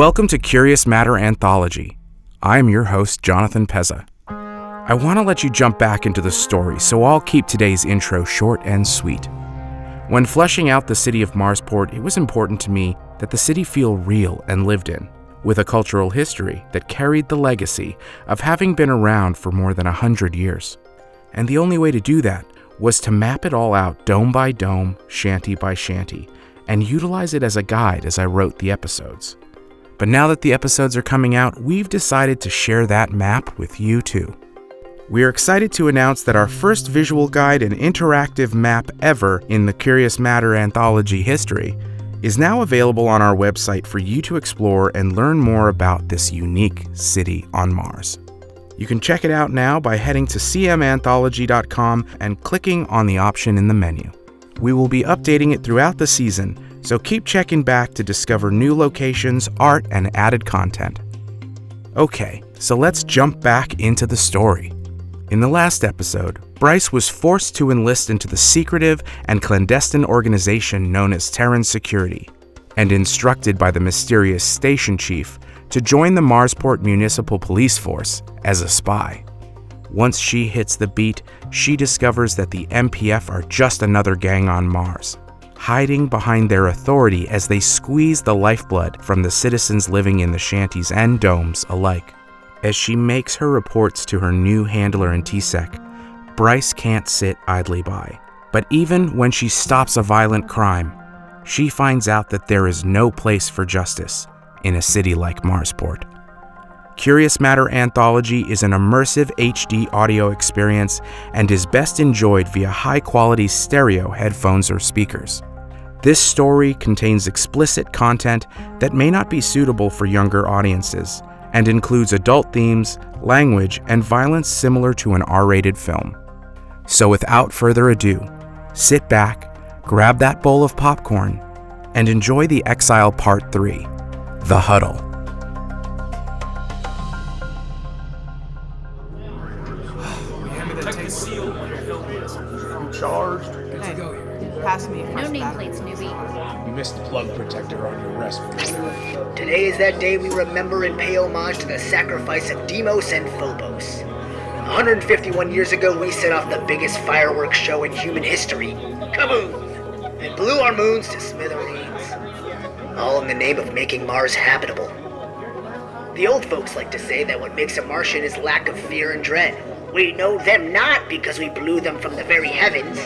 Welcome to Curious Matter Anthology. I'm your host, Jonathan Pezza. I want to let you jump back into the story, so I'll keep today's intro short and sweet. When fleshing out the city of Marsport, it was important to me that the city feel real and lived in, with a cultural history that carried the legacy of having been around for more than 100 years. And the only way to do that was to map it all out dome by dome, shanty by shanty, and utilize it as a guide as I wrote the episodes. But now that the episodes are coming out, we've decided to share that map with you too. We are excited to announce that our first visual guide and interactive map ever in the Curious Matter Anthology history is now available on our website for you to explore and learn more about this unique city on Mars. You can check it out now by heading to cmanthology.com and clicking on the option in the menu. We will be updating it throughout the season, so keep checking back to discover new locations, art, and added content. Okay, so let's jump back into the story. In the last episode, Bryce was forced to enlist into the secretive and clandestine organization known as Terran Security, and instructed by the mysterious station chief to join the Marsport Municipal Police Force as a spy. Once she hits the beat, she discovers that the MPF are just another gang on Mars, hiding behind their authority as they squeeze the lifeblood from the citizens living in the shanties and domes alike. As she makes her reports to her new handler in TSEC, Bryce can't sit idly by. But even when she stops a violent crime, she finds out that there is no place for justice in a city like Marsport. Curious Matter Anthology is an immersive HD audio experience and is best enjoyed via high-quality stereo headphones or speakers. This story contains explicit content that may not be suitable for younger audiences and includes adult themes, language, and violence similar to an R-rated film. So without further ado, sit back, grab that bowl of popcorn, and enjoy the Exile Part 3, The Huddle. Charged. Hey, pass me. No nameplates, newbie. You missed the plug protector on your respirator. Today is that day we remember and pay homage to the sacrifice of Deimos and Phobos. 151 years ago, we set off the biggest fireworks show in human history. Kaboom! And blew our moons to smithereens. All in the name of making Mars habitable. The old folks like to say that what makes a Martian is lack of fear and dread. We know them not because we blew them from the very heavens.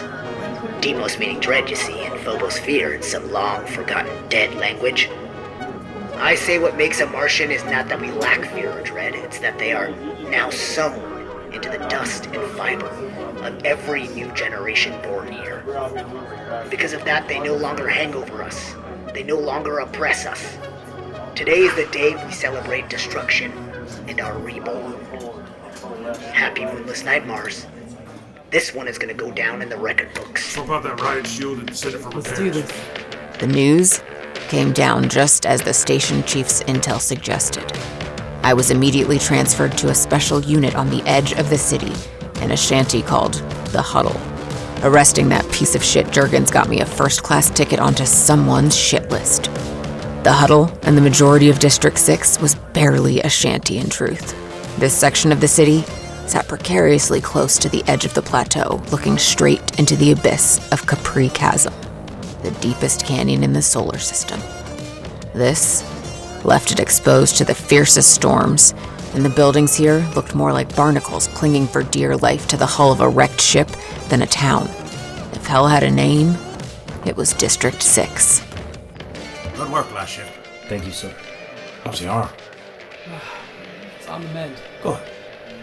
Deimos meaning dread, you see, and Phobos fear in some long-forgotten dead language. I say what makes a Martian is not that we lack fear or dread, it's that they are now sown into the dust and fiber of every new generation born here. Because of that, they no longer hang over us. They no longer oppress us. Today is the day we celebrate destruction and are reborn. Happy moonless night, Mars. This one is gonna go down in the record books. Swap out that riot shield and set it for repairs. Let's do this. The news came down just as the station chief's intel suggested. I was immediately transferred to a special unit on the edge of the city in a shanty called the Huddle. Arresting that piece of shit Jurgens got me a first-class ticket onto someone's shit list. The Huddle and the majority of District 6 was barely a shanty in truth. This section of the city sat precariously close to the edge of the plateau, looking straight into the abyss of Capri Chasm, the deepest canyon in the solar system. This left it exposed to the fiercest storms, and the buildings here looked more like barnacles clinging for dear life to the hull of a wrecked ship than a town. If hell had a name, it was District 6. Good work last shift. Thank you, sir. How's the arm? It's on the mend. Good.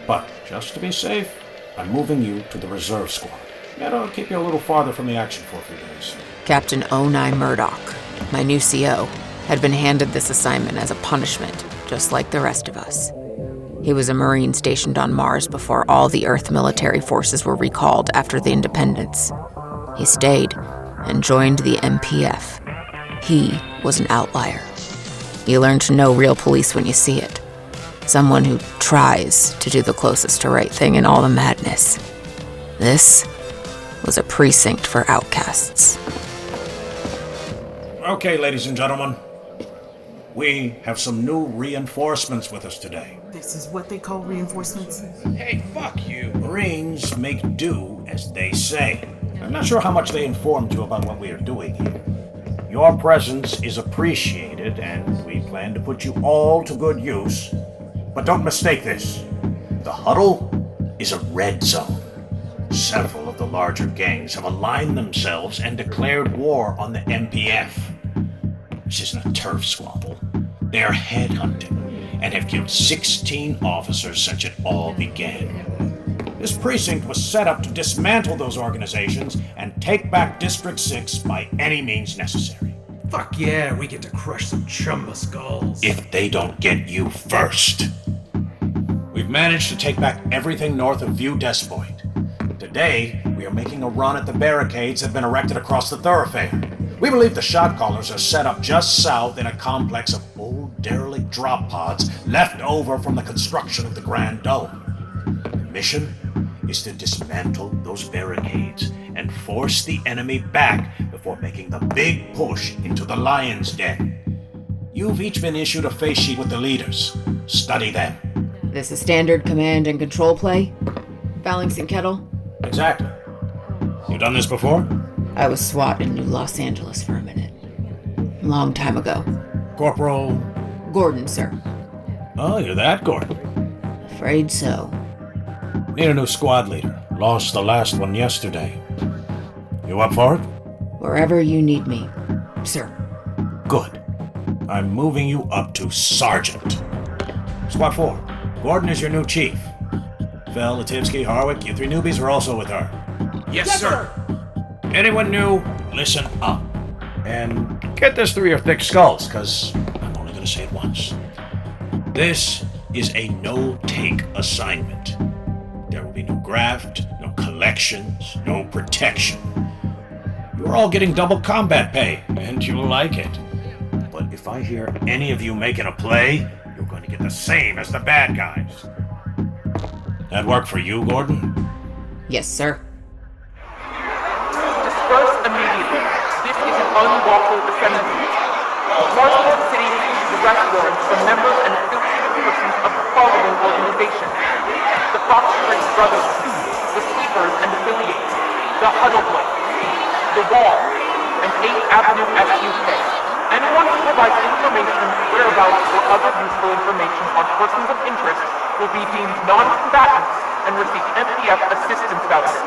But just to be safe, I'm moving you to the reserve squad. That'll keep you a little farther from the action for a few days. Captain Onai Murdoch, my new CO, had been handed this assignment as a punishment, just like the rest of us. He was a Marine stationed on Mars before all the Earth military forces were recalled after the independence. He stayed and joined the MPF. He was an outlier. You learn to know real police when you see it. Someone who tries to do the closest to right thing in all the madness. This was a precinct for outcasts. Okay, ladies and gentlemen. We have some new reinforcements with us today. This is what they call reinforcements? Hey, fuck you. Marines make do as they say. I'm not sure how much they informed you about what we are doing here. Your presence is appreciated, and we plan to put you all to good use. But don't mistake this. The Huddle is a red zone. Several of the larger gangs have aligned themselves and declared war on the MPF. This isn't a turf squabble. They are headhunting and have killed 16 officers since it all began. This precinct was set up to dismantle those organizations and take back District 6 by any means necessary. Fuck yeah, we get to crush some chumba skulls. If they don't get you first. We've managed to take back everything north of View Des Point. Today, we are making a run at the barricades that have been erected across the thoroughfare. We believe the shot callers are set up just south in a complex of old derelict drop pods left over from the construction of the Grand Dome. The mission is to dismantle those barricades and force the enemy back before making the big push into the Lion's Den. You've each been issued a face sheet with the leaders. Study them. This is standard command and control play? Balancing kettle? Exactly. You done this before? I was SWAT in New Los Angeles for a minute. Long time ago. Corporal... Gordon, sir. Oh, you're that Gordon. Afraid so. Need a new squad leader. Lost the last one yesterday. You up for it? Wherever you need me, sir. Good. I'm moving you up to Sergeant. Squad 4, Gordon is your new chief. Fel, Letivsky, Harwick, you 3 newbies are also with her. Yes, sir. Anyone new, listen up. And get this through your thick skulls, because I'm only going to say it once. This is a no-take assignment. There will be no graft, no collections, no protection. You're all getting double combat pay, and you'll like it. But if I hear any of you making a play, you're going to get the same as the bad guys. That work for you, Gordon? Yes, sir. Disperse immediately. This is an unlawful assembly. Martinez City issues arrest warrants for members and affiliated persons of the following organizations: the Fox Street Brothers, the Sleepers and Affiliates, the Huddle, the Wall, and 8th Avenue FUK. Anyone who provides information, whereabouts, or other useful information on persons of interest will be deemed non-combatants and receive MPF assistance vouchers.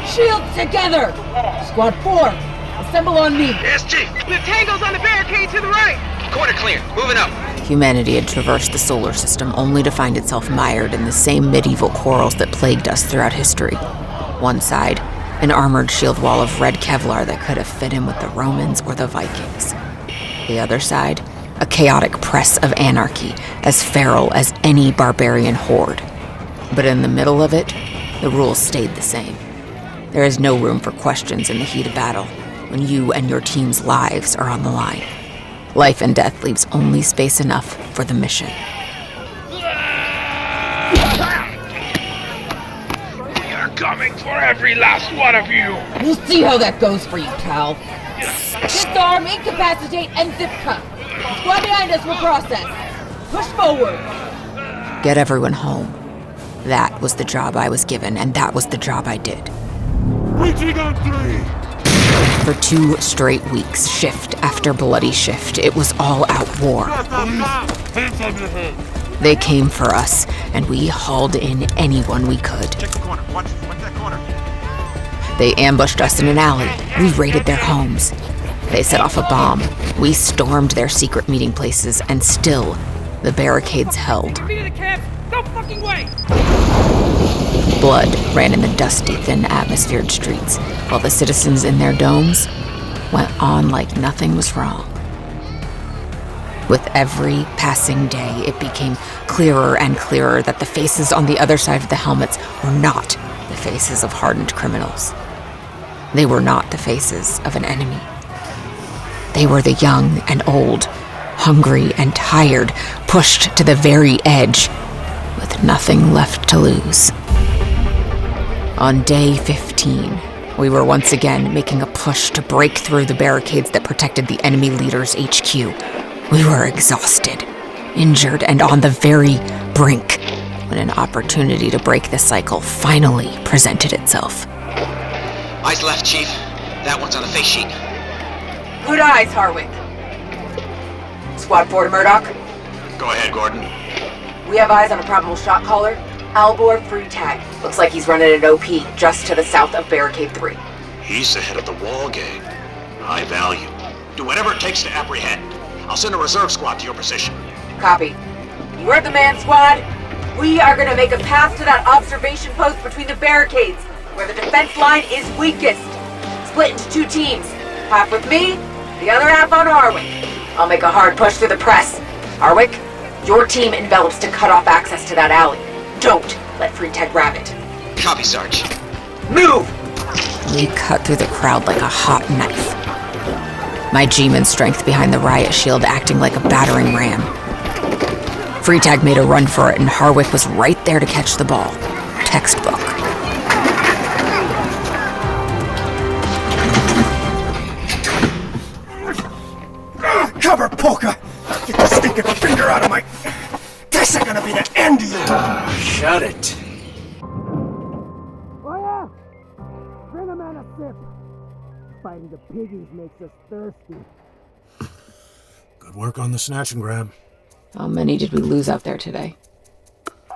Shields together! Squad 4, assemble on me. Yes, Chief. We have tangos on the barricade to the right. Corner clear. Moving up. Humanity had traversed the solar system only to find itself mired in the same medieval quarrels that plagued us throughout history. One side, an armored shield wall of red Kevlar that could have fit in with the Romans or the Vikings. The other side, a chaotic press of anarchy, as feral as any barbarian horde. But in the middle of it, the rules stayed the same. There is no room for questions in the heat of battle when you and your team's lives are on the line. Life and death leaves only space enough for the mission. We are coming for every last one of you. We'll see how that goes for you, pal. Disarm, incapacitate, and zip cut. The squad behind us will process. Push forward. Get everyone home. That was the job I was given, and that was the job I did. Reaching on 3. For 2 straight weeks, shift after bloody shift, it was all-out war. Hands on your head. They came for us, and we hauled in anyone we could. Check the corner. Watch that corner. They ambushed us in an alley. We raided their homes. They set off a bomb. We stormed their secret meeting places, and still, the barricades held. No fucking way! Blood ran in the dusty, thin atmosphered streets, while the citizens in their domes went on like nothing was wrong. With every passing day, it became clearer and clearer that the faces on the other side of the helmets were not the faces of hardened criminals. They were not the faces of an enemy. They were the young and old, hungry and tired, pushed to the very edge, with nothing left to lose. On day 15, we were once again making a push to break through the barricades that protected the enemy leader's HQ. We were exhausted, injured, and on the very brink, when an opportunity to break the cycle finally presented itself. Eyes left, Chief. That one's on the face sheet. Good eyes, Harwick. Squad 4 to Murdoch. Go ahead, Gordon. We have eyes on a probable shot caller. Albor Freitag. Looks like he's running an OP just to the south of Barricade 3. He's the head of the wall gang. High value. Do whatever it takes to apprehend. I'll send a reserve squad to your position. Copy. You heard the man, squad. We are gonna make a path to that observation post between the barricades, where the defense line is weakest. Split into 2 teams. Half with me, the other half on Harwick. I'll make a hard push through the press. Harwick, your team envelops to cut off access to that alley. Don't let Freitag grab it. Copy, Sarge. Move! We cut through the crowd like a hot knife. My G-man strength behind the riot shield acting like a battering ram. Freitag made a run for it, and Harwick was right there to catch the ball. Textbook. Cover, Polka! Get the stinking finger out of my... This is gonna be the end of you! Shut it. Oh yeah! Bring a man a sip. Fighting the piggies makes us thirsty. Good work on the snatch and grab. How many did we lose out there today?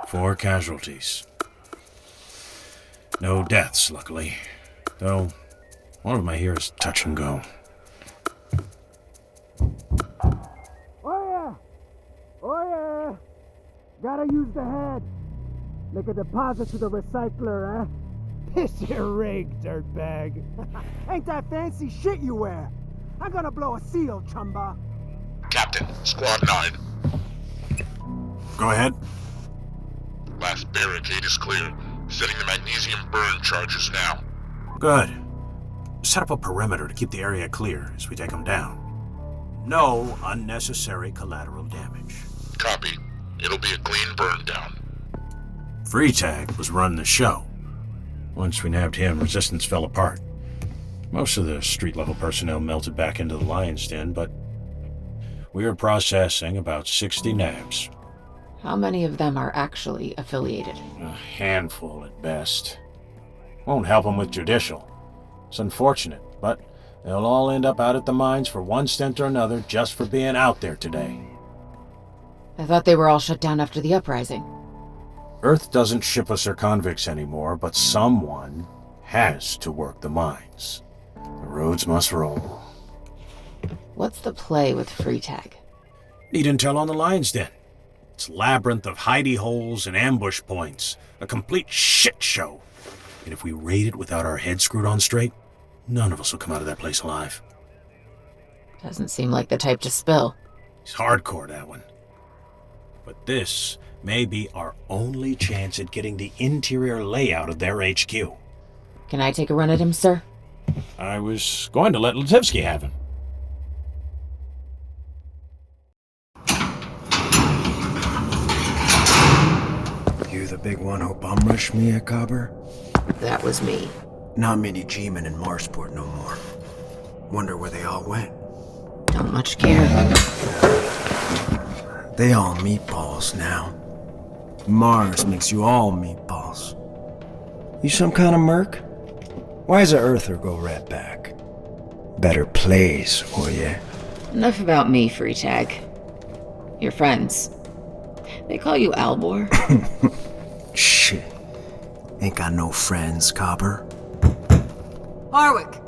4 casualties. No deaths, luckily. Though, one of them I hear is touch and go. Oh yeah! Oh yeah! Gotta use the head. Make a deposit to the recycler, eh? Piss your rig, dirtbag. Ain't that fancy shit you wear? I'm gonna blow a seal, chumba. Captain, Squad 9. Go ahead. Last barricade is clear. Setting the magnesium burn charges now. Good. Set up a perimeter to keep the area clear as we take them down. No unnecessary collateral damage. Copy. It'll be a clean burn down. Freitag was running the show. Once we nabbed him, resistance fell apart. Most of the street-level personnel melted back into the lion's den, but we are processing about 60 nabs. How many of them are actually affiliated? A handful at best. Won't help them with judicial. It's unfortunate, but they'll all end up out at the mines for one stint or another just for being out there today. I thought they were all shut down after the uprising. Earth doesn't ship us their convicts anymore, but someone has to work the mines. The roads must roll. What's the play with Freitag? Need intel on the lion's den. It's a labyrinth of hidey holes and ambush points. A complete shit show. And if we raid it without our heads screwed on straight, none of us will come out of that place alive. Doesn't seem like the type to spill. He's hardcore, that one. But this may be our only chance at getting the interior layout of their HQ. Can I take a run at him, sir? I was going to let Letivsky have him. You the big one who bum rushed me at Cobber? That was me. Not many G-men in Marsport no more. Wonder where they all went. Don't much care. They all meatballs now. Mars makes you all meatballs. You some kind of merc? Why's a Earther go right back? Better plays, will ya? Enough about me, Freitag. Your friends. They call you Albor. Shit. Ain't got no friends, Cobber. Harwick,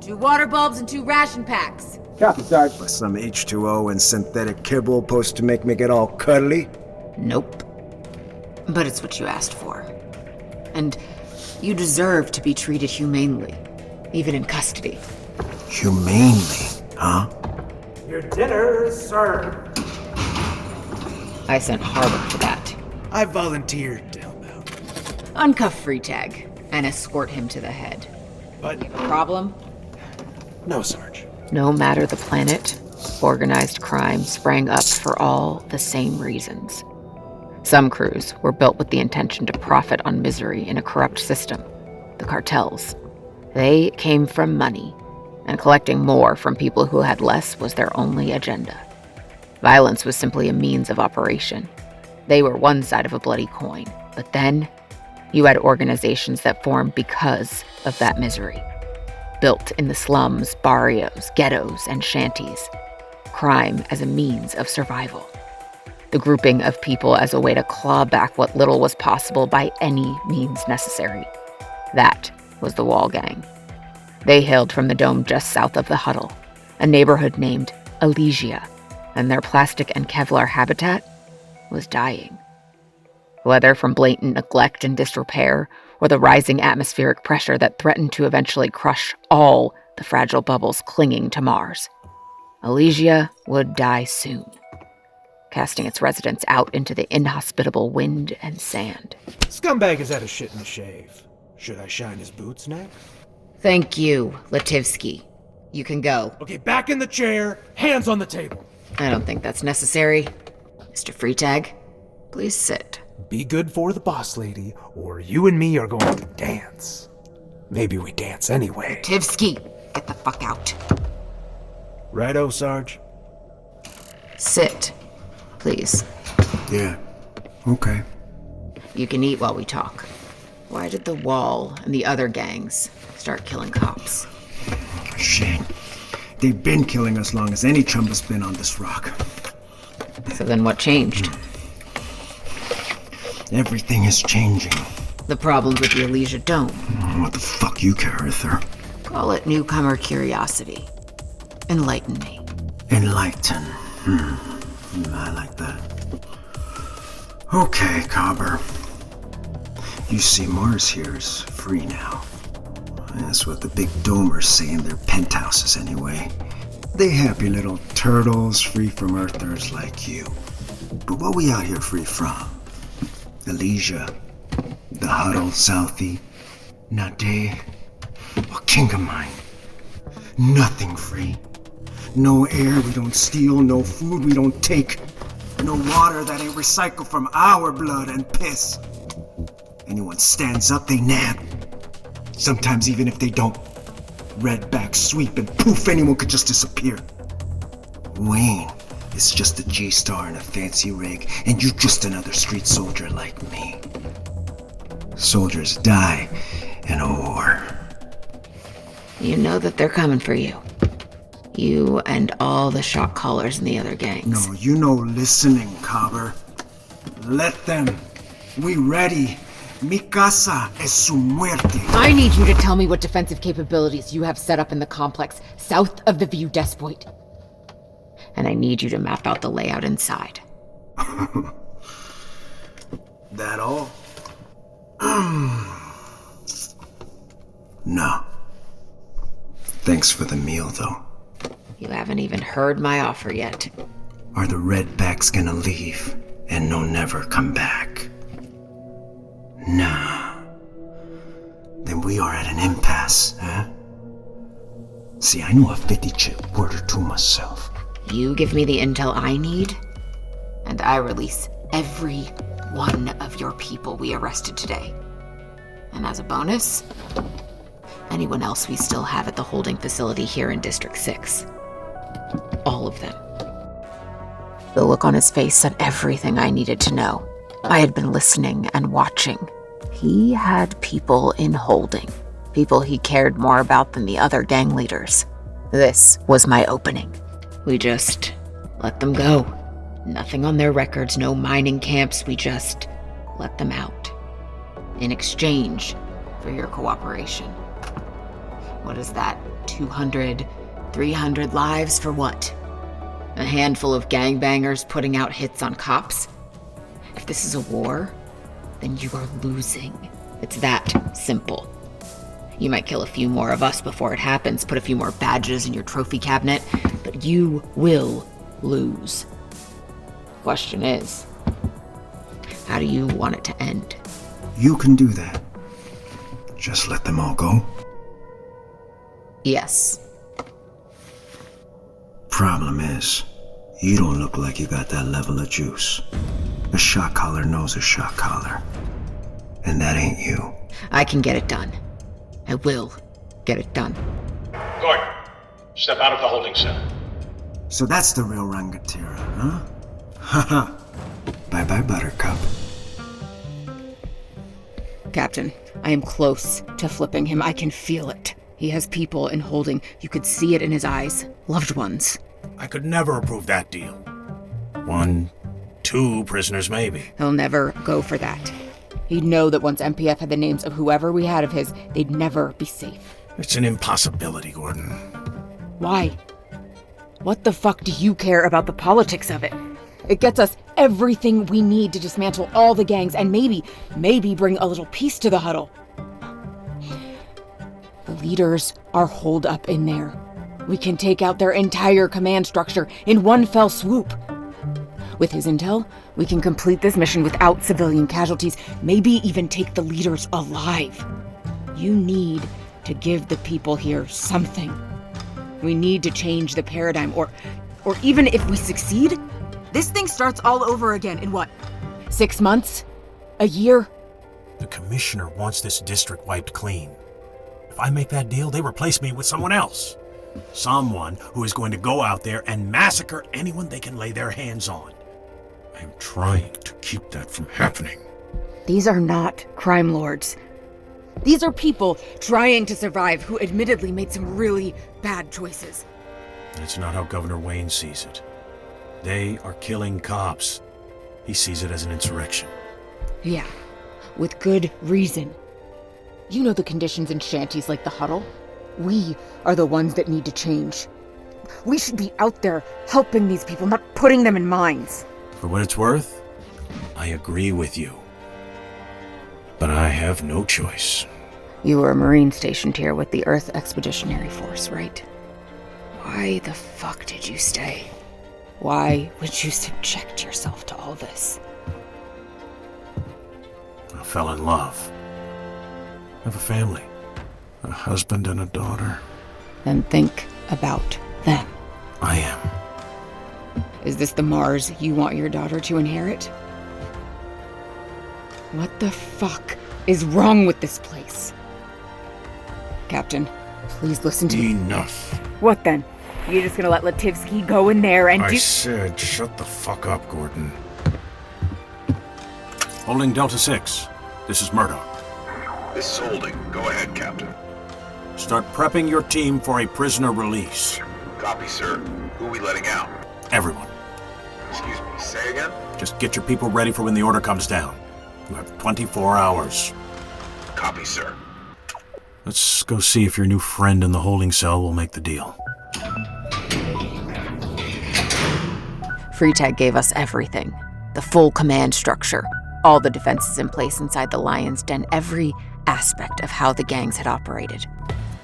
2 water bulbs and 2 ration packs. Copy, Sarge. With some H2O and synthetic kibble supposed to make me get all cuddly? Nope. But it's what you asked for. And you deserve to be treated humanely, even in custody. Humanely, huh? Your dinner is served. I sent Harwick for that. I volunteered to help out. Uncuff Freitag and escort him to the head. But... Problem? No, Sarge. No matter the planet, Organized crime sprang up for all the same reasons. Some crews were built with the intention to profit on misery in a corrupt system. The cartels. They came from money, and collecting more from people who had less was their only agenda. Violence was simply a means of operation. They were one side of a bloody coin, but then you had organizations that formed because of that misery. Built in the slums, barrios, ghettos, and shanties. Crime as a means of survival. The grouping of people as a way to claw back what little was possible by any means necessary. That was the Wall Gang. They hailed from the dome just south of the Huddle, a neighborhood named Elysia, and their plastic and Kevlar habitat was dying. Whether from blatant neglect and disrepair, or the rising atmospheric pressure that threatened to eventually crush all the fragile bubbles clinging to Mars. Elysia would die soon, casting its residents out into the inhospitable wind and sand. Scumbag has had a shit in the shave. Should I shine his boots next? Thank you, Letivsky. You can go. Okay, back in the chair, hands on the table. I don't think that's necessary. Mr. Freitag, please sit. Be good for the boss lady, or you and me are going to dance. Maybe we dance anyway. Letivsky, get the fuck out. Righto, Sarge? Sit, please. Yeah, okay. You can eat while we talk. Why did the Wall and the other gangs start killing cops? Shit. They've been killing us long as any chump has been on this rock. So then what changed? Everything is changing. The problems with the Elysia Dome. What the fuck you care, Arthur? Call it newcomer curiosity. Enlighten me. Enlighten. I like that. Okay, Cobber. You see, Mars here's free now. That's what the big domers say in their penthouses anyway. They happy little turtles free from Earthers like you. But what we out here free from? Elysia, the Huddle, Southie, Nade, or King of Mine. Nothing free. No air we don't steal, no food we don't take. No water that ain't recycled from our blood and piss. Anyone stands up, they nab. Sometimes even if they don't, redback sweep and poof, anyone could just disappear. Wayne is just a G-star in a fancy rig, and you just another street soldier like me. Soldiers die in a war. You know that they're coming for you. You and all the shot callers in the other gangs. No, you know listening, Cobber. Let them. We ready. Mi casa es su muerte. I need you to tell me what defensive capabilities you have set up in the complex south of the View Despoit. And I need you to map out the layout inside. That all? No. Thanks for the meal, though. You haven't even heard my offer yet. Are the redbacks gonna leave and no never come back? Nah. Then we are at an impasse, huh? See, I know a 50-chip word or two myself. You give me the intel I need, and I release every one of your people we arrested today. And as a bonus, anyone else we still have at the holding facility here in District 6. All of them. The look on his face said everything I needed to know. I had been listening and watching. He had people in holding. People he cared more about than the other gang leaders. This was my opening. We just let them go. Nothing on their records, no mining camps. We just let them out. In exchange for your cooperation. What is that? 200, 300 lives for what? A handful of gangbangers putting out hits on cops? If this is a war, then you are losing. It's that simple. You might kill a few more of us before it happens, put a few more badges in your trophy cabinet, but you will lose. Question is, how do you want it to end? You can do that. Just let them all go? Yes. Problem is, you don't look like you got that level of juice. A shot caller knows a shot caller. And that ain't you. I can get it done. I will get it done. Gordon, step out of the holding cell. So that's the real Rangatira, huh? Haha. Bye-bye, Buttercup. Captain, I am close to flipping him. I can feel it. He has people in holding. You could see it in his eyes. Loved ones. I could never approve that deal. 1, 2 prisoners maybe. He'll never go for that. He'd know that once MPF had the names of whoever we had of his, they'd never be safe. It's an impossibility, Gordon. Why? What the fuck do you care about the politics of it? It gets us everything we need to dismantle all the gangs and maybe bring a little peace to the Huddle. The leaders are holed up in there. We can take out their entire command structure in one fell swoop. With his intel, we can complete this mission without civilian casualties, maybe even take the leaders alive. You need to give the people here something. We need to change the paradigm, or even if we succeed, this thing starts all over again in what? 6 months? A year? The commissioner wants this district wiped clean. If I make that deal, they replace me with someone else. Someone who is going to go out there and massacre anyone they can lay their hands on. I am trying to keep that from happening. These are not crime lords. These are people trying to survive who admittedly made some really bad choices. That's not how Governor Wayne sees it. They are killing cops. He sees it as an insurrection. Yeah, with good reason. You know the conditions in shanties like the Huddle. We are the ones that need to change. We should be out there helping these people, not putting them in mines. For what it's worth, I agree with you. But I have no choice. You were a Marine stationed here with the Earth Expeditionary Force, right? Why the fuck did you stay? Why would you subject yourself to all this? I fell in love. I have a family. A husband and a daughter. Then think about them. I am. Is this the Mars you want your daughter to inherit? What the fuck is wrong with this place? Captain, please listen to me. Enough. What then? You're just gonna let Letivsky go in there and I said shut the fuck up, Gordon. Holding Delta 6. This is Murdoch. This is Holding. Go ahead, Captain. Start prepping your team for a prisoner release. Copy, sir. Who are we letting out? Everyone. Excuse me, say again? Just get your people ready for when the order comes down. You have 24 hours. Copy, sir. Let's go see if your new friend in the holding cell will make the deal. Freitag gave us everything. The full command structure, all the defenses in place inside the Lion's Den, every aspect of how the gangs had operated.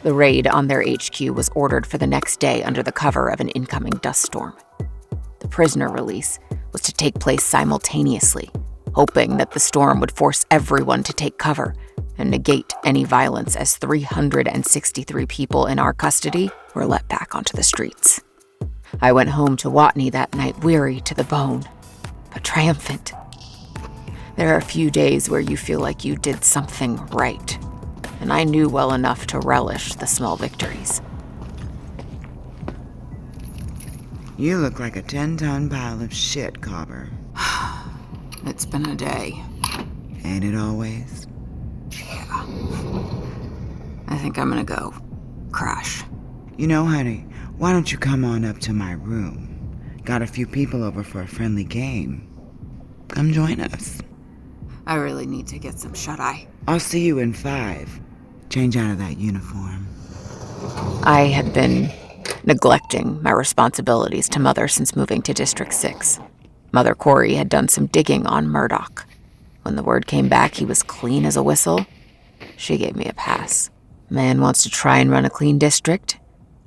The raid on their HQ was ordered for the next day under the cover of an incoming dust storm. The prisoner release was to take place simultaneously, hoping that the storm would force everyone to take cover and negate any violence as 363 people in our custody were let back onto the streets. I went home to Watney that night weary to the bone, but triumphant. There are a few days where you feel like you did something right, and I knew well enough to relish the small victories. You look like a 10-ton pile of shit, Cobber. It's been a day. Ain't it always? Yeah. I think I'm gonna go crash. You know, honey, why don't you come on up to my room? Got a few people over for a friendly game. Come join us. I really need to get some shut-eye. I'll see you in 5. Change out of that uniform. I had been neglecting my responsibilities to Mother since moving to District 6. Mother Corey had done some digging on Murdoch. When the word came back he was clean as a whistle, she gave me a pass. Man wants to try and run a clean district?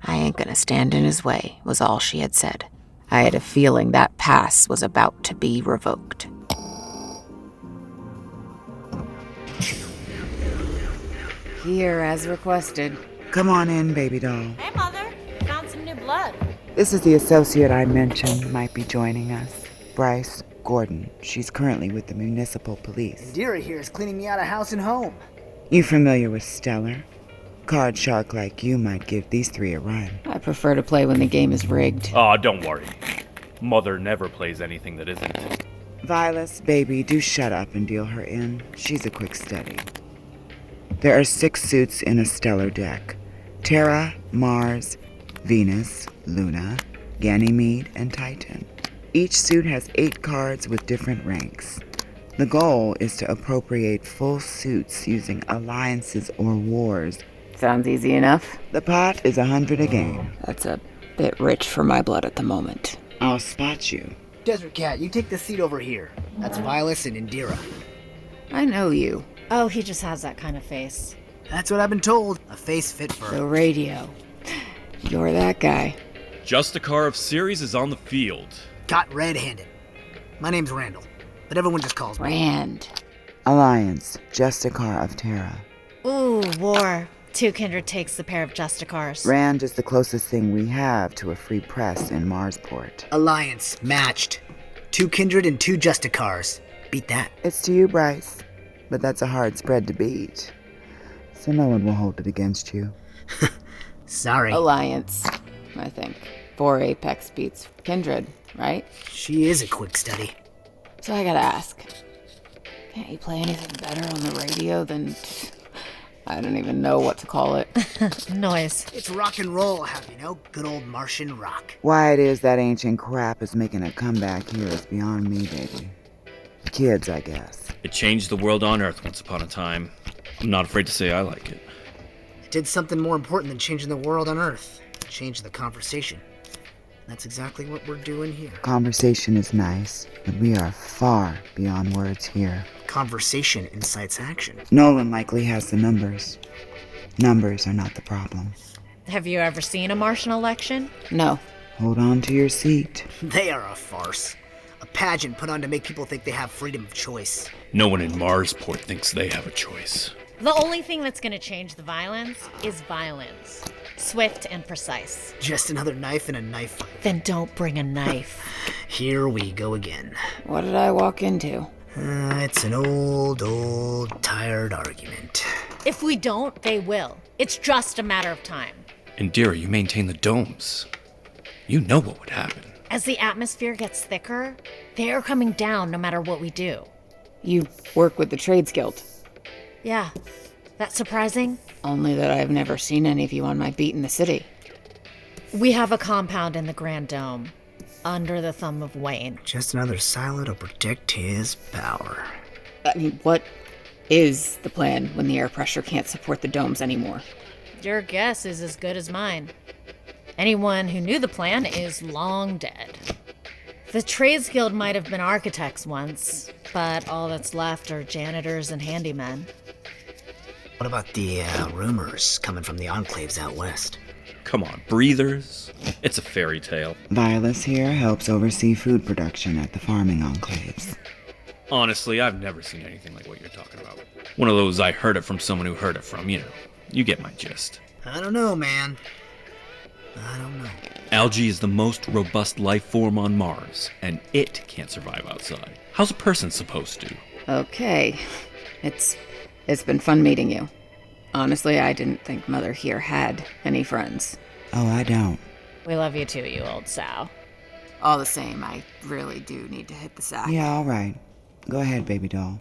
I ain't gonna stand in his way, was all she had said. I had a feeling that pass was about to be revoked. Here, as requested. Come on in, baby doll. Hey, Mother. Found some new blood. This is the associate I mentioned might be joining us. Bryce Gordon. She's currently with the municipal police. Indira here is cleaning me out of house and home. You familiar with Stellar? Card shark like you might give these three a run. I prefer to play when the game is rigged. Oh, don't worry. Mother never plays anything that isn't. Vilus, baby, do shut up and deal her in. She's a quick study. There are 6 suits in a Stellar deck. Terra, Mars, Venus, Luna, Ganymede, and Titan. Each suit has 8 cards with different ranks. The goal is to appropriate full suits using alliances or wars. Sounds easy enough. The pot is 100 a game. That's a bit rich for my blood at the moment. I'll spot you. Desert Cat, you take the seat over here. That's Vilus and Indira. I know you. Oh, he just has that kind of face. That's what I've been told. A face fit for... The radio. You're that guy. Justicar of Ceres is on the field. Got red-handed. My name's Randall, but everyone just calls me Rand. Alliance, Justicar of Terra. Ooh, war. 2 Kindred takes the pair of Justicars. Rand is the closest thing we have to a free press in Marsport. Alliance, matched. 2 Kindred and 2 Justicars. Beat that. It's to you, Bryce, but that's a hard spread to beat. So no one will hold it against you. Sorry. Alliance, I think. 4 Apex beats Kindred, right? She is a quick study. So I gotta ask, can't you play anything better on the radio than... I don't even know what to call it. Noise. It's rock and roll, have you know? Good old Martian rock. Why it is that ancient crap is making a comeback here is beyond me, baby. Kids, I guess. It changed the world on Earth once upon a time. I'm not afraid to say I like it. It did something more important than changing the world on Earth. It changed the conversation. That's exactly what we're doing here. Conversation is nice, but we are far beyond words here. Conversation incites action. Nolan likely has the numbers. Numbers are not the problem. Have you ever seen a Martian election? No. Hold on to your seat. They are a farce. A pageant put on to make people think they have freedom of choice. No one in Marsport thinks they have a choice. The only thing that's going to change the violence is violence. Swift and precise. Just another knife in a knife fight. Then don't bring a knife. Here we go again. What did I walk into? It's an old, tired argument. If we don't, they will. It's just a matter of time. Indira, you maintain the domes. You know what would happen. As the atmosphere gets thicker, they are coming down no matter what we do. You work with the Trades Guild. Yeah. That surprising? Only that I've never seen any of you on my beat in the city. We have a compound in the Grand Dome, under the thumb of Wayne. Just another silo to protect his power. I mean, what is the plan when the air pressure can't support the domes anymore? Your guess is as good as mine. Anyone who knew the plan is long dead. The Trades Guild might have been architects once, but all that's left are janitors and handymen. What about the rumors coming from the enclaves out west? Come on, breathers. It's a fairy tale. Vilus here helps oversee food production at the farming enclaves. Honestly, I've never seen anything like what you're talking about. One of those I heard it from someone who heard it from, you know. You get my gist. I don't know, man. I don't know. Algae is the most robust life form on Mars, and it can't survive outside. How's a person supposed to? Okay. It's been fun meeting you. Honestly, I didn't think Mother here had any friends. Oh, I don't. We love you too, you old sow. All the same, I really do need to hit the sack. Yeah, all right. Go ahead, baby doll.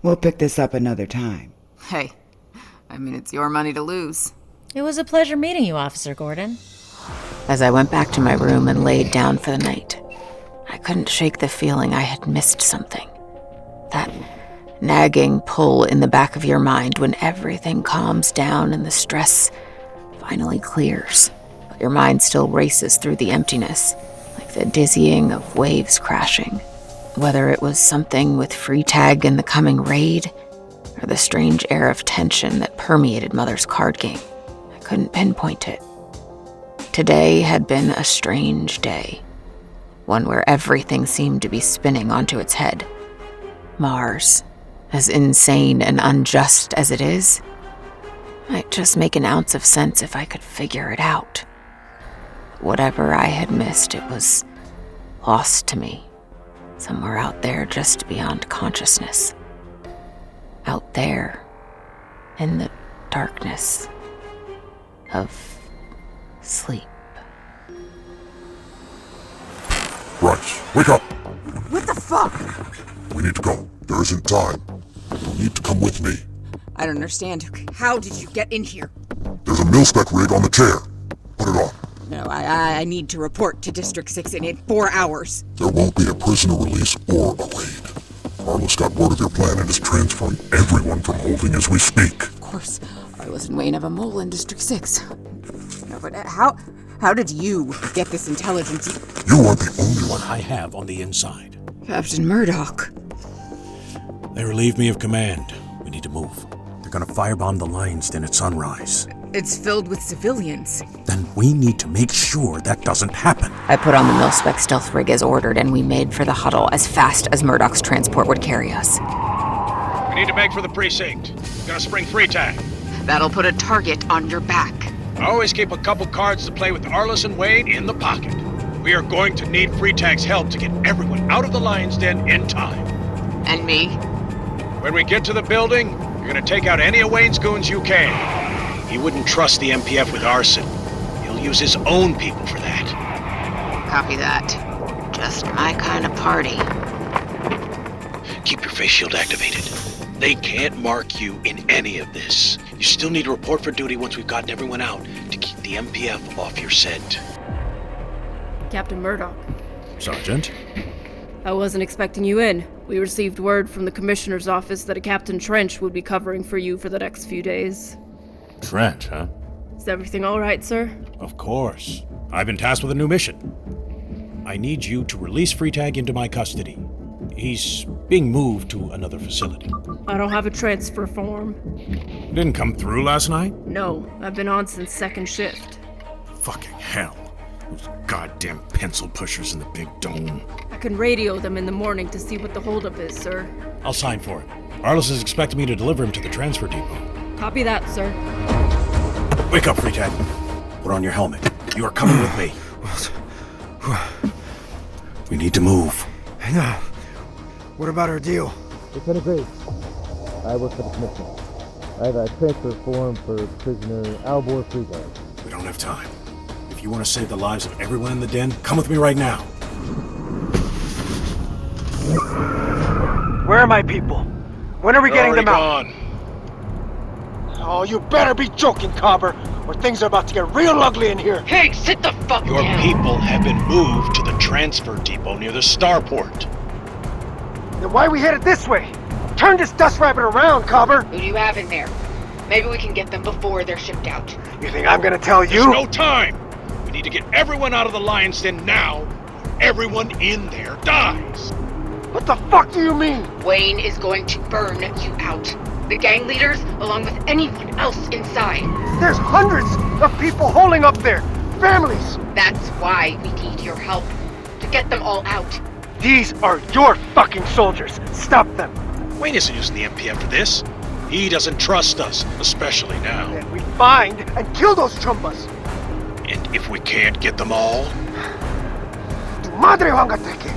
We'll pick this up another time. Hey, I mean, it's your money to lose. It was a pleasure meeting you, Officer Gordon. As I went back to my room and laid down for the night, I couldn't shake the feeling I had missed something. That nagging pull in the back of your mind when everything calms down and the stress finally clears, but your mind still races through the emptiness, like the dizzying of waves crashing. Whether it was something with Freitag in the coming raid, or the strange air of tension that permeated Mother's card game, I couldn't pinpoint it. Today had been a strange day, one where everything seemed to be spinning onto its head. Mars, as insane and unjust as it is, might just make an ounce of sense if I could figure it out. whatever I had missed, it was lost to me. Somewhere out there just beyond consciousness. Out there, in the darkness of sleep. Bryce, wake up! What the fuck? We need to go. There isn't time. You need to come with me. I don't understand. How did you get in here? There's a mil-spec rig on the chair. Put it on. No, I need to report to District 6 in 4 hours. There won't be a prisoner release or a raid. Arliss got word of your plan and is transferring everyone from holding as we speak. Of course, Arliss and Wayne have a mole in District 6. No, but how did you get this intelligence? You aren't the only one I have on the inside. Captain Murdoch. They relieved me of command. We need to move. They're gonna firebomb the Lions Den at sunrise. It's filled with civilians. Then we need to make sure that doesn't happen. I put on the mil-spec stealth rig as ordered, and we made for the Huddle as fast as Murdoch's transport would carry us. We need to make for the precinct. Gonna spring Freitag. That'll put a target on your back. Always keep a couple cards to play with Arliss and Wayne in the pocket. We are going to need Freitag's help to get everyone out of the Lions Den in time. And me? When we get to the building, you're gonna take out any of Wayne's goons you can. He wouldn't trust the MPF with arson. He'll use his own people for that. Copy that. Just my kind of party. Keep your face shield activated. They can't mark you in any of this. You still need to report for duty once we've gotten everyone out to keep the MPF off your scent. Captain Murdoch. Sergeant? I wasn't expecting you in. We received word from the Commissioner's office that a Captain Trench would be covering for you for the next few days. Trench, huh? Is everything all right, sir? Of course. I've been tasked with a new mission. I need you to release Freitag into my custody. He's being moved to another facility. I don't have a transfer form. Didn't come through last night? No, I've been on since second shift. Fucking hell. Those goddamn pencil pushers in the big dome. I can radio them in the morning to see what the holdup is, sir. I'll sign for it. Arliss is expecting me to deliver him to the transfer depot. Copy that, sir. Wake up, Freitag. Put on your helmet. You are coming with me. We need to move. No. What about our deal? Lieutenant Grace, I work for the Commissioner. I have a transfer form for prisoner Albor Freitag. We don't have time. If you want to save the lives of everyone in the den, come with me right now. Where are my people? When are we getting them out? Gone. Oh, you better be joking, Cobber, or things are about to get real ugly in here. Hey, sit the fuck Your down. people have been moved to the transfer depot near the starport. Then why are we headed this way? Turn this dust rabbit around, Cobber. Who do you have in there? Maybe we can get them before they're shipped out. You think I'm gonna tell you? There's no time! We need to get everyone out of the Lions Den now, or everyone in there dies. What the fuck do you mean? Wayne is going to burn you out. The gang leaders, along with anyone else inside. There's hundreds of people holding up there. Families. That's why we need your help. To get them all out. These are your fucking soldiers. Stop them. Wayne isn't using the MPF for this. He doesn't trust us, especially now. Then we find and kill those chumbas. And if we can't get them all? Tu madre vangateke.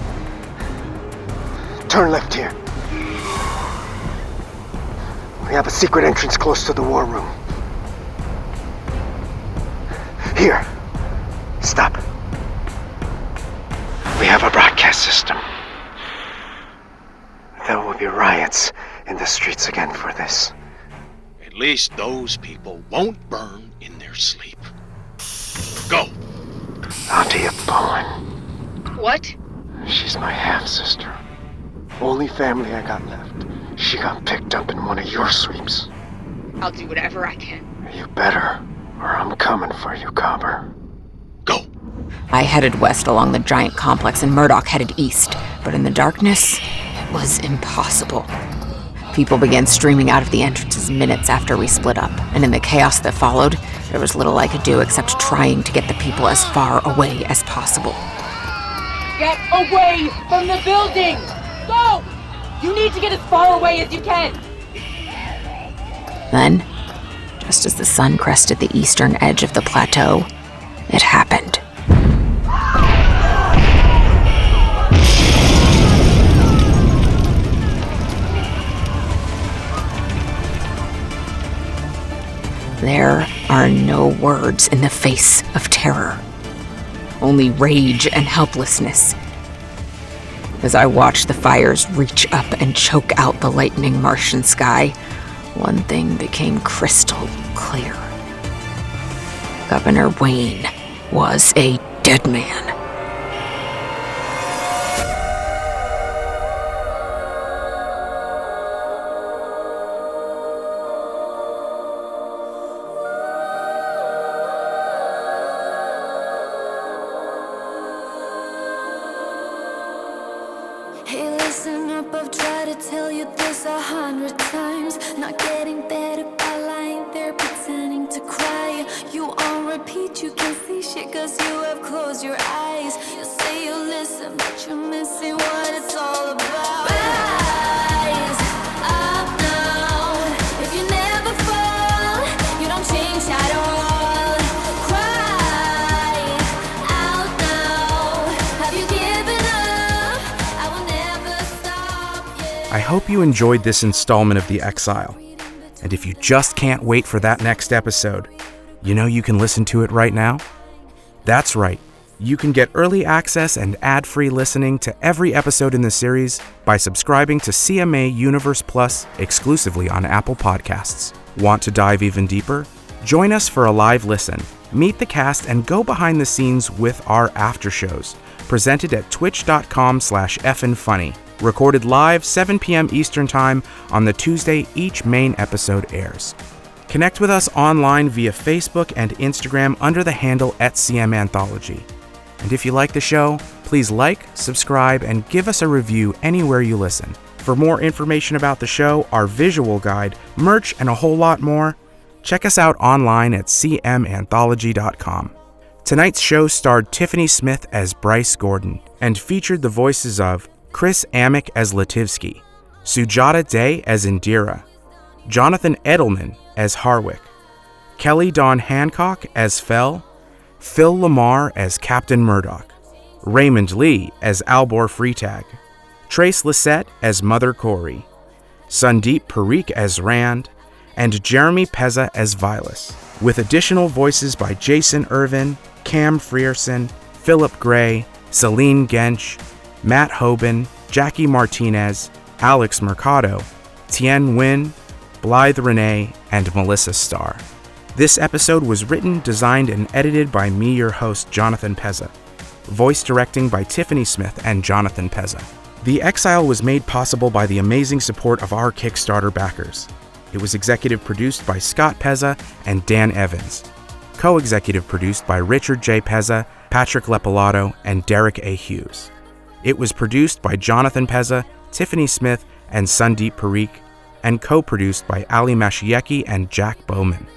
Turn left here. We have a secret entrance close to the war room. Here. Stop. We have a broadcast system. There will be riots in the streets again for this. At least those people won't burn in their sleep. Go! Auntie Bowen. What? She's my half-sister. Only family I got left. She got picked up in one of your sweeps. I'll do whatever I can. You better, or I'm coming for you, Cobber. Go! I headed west along the giant complex and Murdoch headed east, but in the darkness, it was impossible. People began streaming out of the entrances minutes after we split up, and in the chaos that followed, there was little I could do except trying to get the people as far away as possible. Get away from the building! Go! You need to get as far away as you can! Then, just as the sun crested the eastern edge of the plateau, it happened. There are no words in the face of terror. Only rage and helplessness. As I watch the fires reach up and choke out the lightning Martian sky, one thing became crystal clear. Governor Wayne was a dead man. Hey, listen up, I've tried to tell you this 100 times. Not getting better by lying there pretending to cry. You on repeat, you can see shit cause you have closed your eyes. You say you listen, but you're missing what it's all about. Rise up now. If you never fall, you don't change at all. Cry out now. Have you given up? I will never stop. I hope you enjoyed this installment of The Exile. And if you just can't wait for that next episode, you know you can listen to it right now? That's right. You can get early access and ad-free listening to every episode in the series by subscribing to CMA Universe Plus exclusively on Apple Podcasts. Want to dive even deeper? Join us for a live listen, meet the cast, and go behind the scenes with our after shows, presented at twitch.com/fnfunny. Recorded live 7 p.m. Eastern Time on the Tuesday each main episode airs. Connect with us online via Facebook and Instagram under the handle @CMAnthology. And if you like the show, please like, subscribe, and give us a review anywhere you listen. For more information about the show, our visual guide, merch, and a whole lot more, check us out online at cmanthology.com. Tonight's show starred Tiffany Smith as Bryce Gordon and featured the voices of Chris Amick as Letivsky, Sujata Day as Indira, Jonathan Edelman as Harwick, Kelli Dawn Hancock as Fell, Phil LaMarr as Captain Murdoch, Raymond Lee as Albor Freitag, Trace Lysette as Mother Corey, Sandeep Parikh as Rand, and Jeremy Pezza as Vilus, with additional voices by Jason Ervin, Cam Frierson, Philip Gray, Selin Genc, Matt Hobin, Jackie Martinez, Alex Mercado, Thien Nguyen, Blythe Renay, and Melissa Starr. This episode was written, designed, and edited by me, your host, Jonathan Pezza. Voice directing by Tiffany Smith and Jonathan Pezza. The Exile was made possible by the amazing support of our Kickstarter backers. It was executive produced by Scott Pezza and Dan Evans. Co-executive produced by Richard J. Pezza, Patrick Lepalato, and Derek A. Hughes. It was produced by Jonathan Pezza, Tiffany Smith, and Sandeep Parikh, and co-produced by Ali Mashieki and Jack Bowman.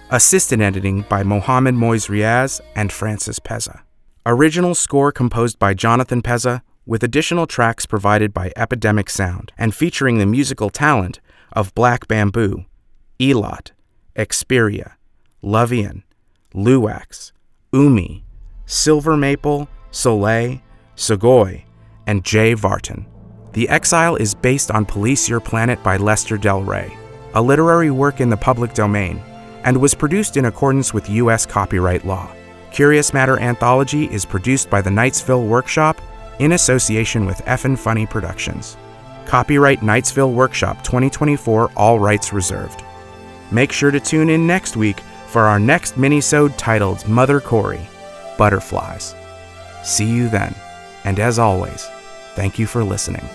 Assistant editing by Mohamed Moiz Riaz and Francis Pezza. Original score composed by Jonathan Pezza, with additional tracks provided by Epidemic Sound, and featuring the musical talent of Black Bamboo, Elot, Xperia, Lovian, Luax, Umi, Silver Maple, Soleil, Segoy, and Jay Vartan. The Exile is based on Police Your Planet by Lester Del Rey, a literary work in the public domain, and was produced in accordance with U.S. copyright law. Curious Matter Anthology is produced by the Knightsville Workshop in association with Effin' Funny Productions. Copyright Knightsville Workshop 2024, all rights reserved. Make sure to tune in next week for our next minisode titled Mother Corey, Butterflies. See you then. And as always, thank you for listening.